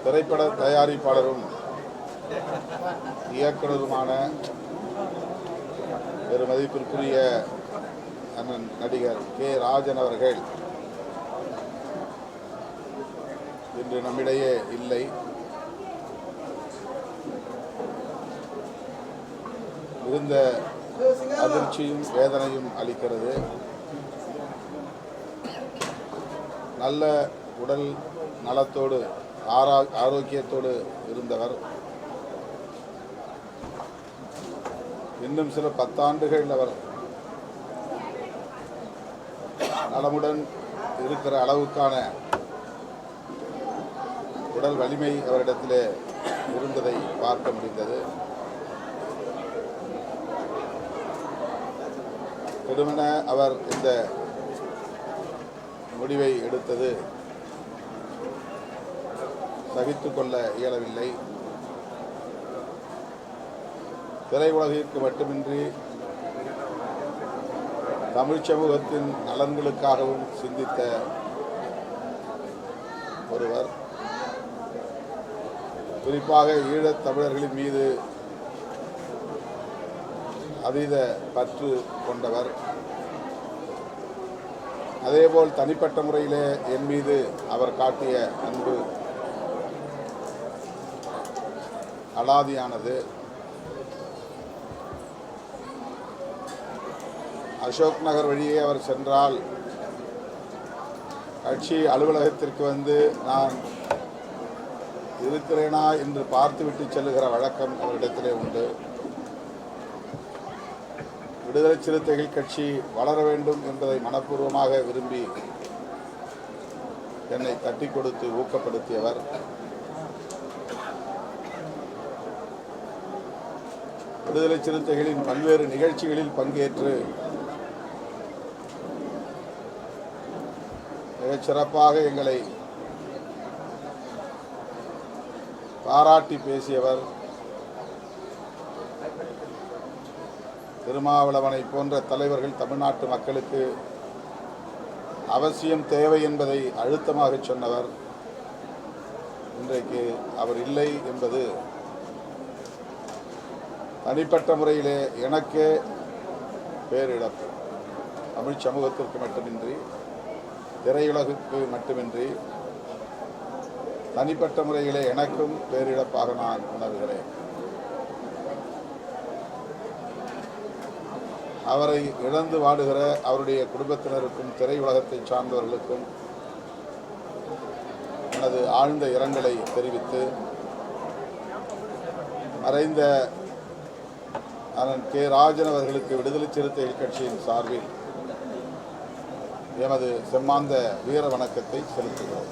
திரைப்பட தயாரிப்பாளரும் இயக்குனருமான பெருமதிப்பிற்குரிய அண்ணன் நடிகர் கே. ராஜன் அவர்கள் இன்று நம்மிடையே இல்லை. இருந்த அதிர்ச்சியும் வேதனையும் அளிக்கிறது. நல்ல உடல் நலத்தோடு ஆரோக்கியத்தோடு இருந்தவர். இன்னும் சில 10 ஆண்டுகள் அவர் நலமுடன் இருக்கிற அளவுக்கான உடல் வலிமை அவரிடத்திலே இருந்ததை பார்க்க முடிந்தது. திடுமென அவர் இந்த முடிவை எடுத்தது சகித்துக் கொள்ள இயலவில்லை. திரையுலகிற்கு மட்டுமின்றி தமிழ் சமூகத்தின் நலன்களுக்காகவும் சிந்தித்த ஒருவர். குறிப்பாக ஈழத் தமிழர்களின் மீது அதீத பற்று கொண்டவர். அதேபோல் தனிப்பட்ட முறையிலே என் மீது அவர் காட்டிய அன்பு அலாதியானது. அசோக் நகர் வழியே அவர் சென்றால் கட்சி அலுவலகத்திற்கு வந்து நான் இருக்கிறேனா என்று பார்த்துவிட்டு செல்லுகிற வழக்கம் அவரிடத்திலே உண்டு. விடுதலை சிறுத்தைகள் கட்சி வளர வேண்டும் என்பதை மனப்பூர்வமாக விரும்பி என்னை தட்டி கொடுத்து ஊக்கப்படுத்தியவர். விடுதலை சிறுத்தைகளின் பல்வேறு நிகழ்ச்சிகளில் பங்கேற்று மிகச் சிறப்பாக எங்களை பாராட்டி பேசியவர். திருமாவளவனை போன்ற தலைவர்கள் தமிழ்நாட்டு மக்களுக்கு அவசியம் தேவை என்பதை அழுத்தமாக சொன்னவர். இன்றைக்கு அவர் இல்லை என்பது தனிப்பட்ட முறையிலே எனக்கே பேரிழப்பு. தமிழ் சமூகத்திற்கு மட்டுமின்றி திரையுலகுக்கு மட்டுமின்றி தனிப்பட்ட முறையிலே எனக்கும் பேரிழப்பாக நான் உணர்கிறேன். அவரை இழந்து வாடுகிற அவருடைய குடும்பத்தினருக்கும் திரையுலகத்தை சார்ந்தவர்களுக்கும் எனது ஆழ்ந்த இரங்கலை தெரிவித்து மறைந்த அண்ணன் கே. ராஜன் அவர்களுக்கு விடுதலை சிறுத்தைகள் கட்சியின் சார்பில் எமது செம்மாந்த வீர வணக்கத்தை செலுத்துகிறோம்.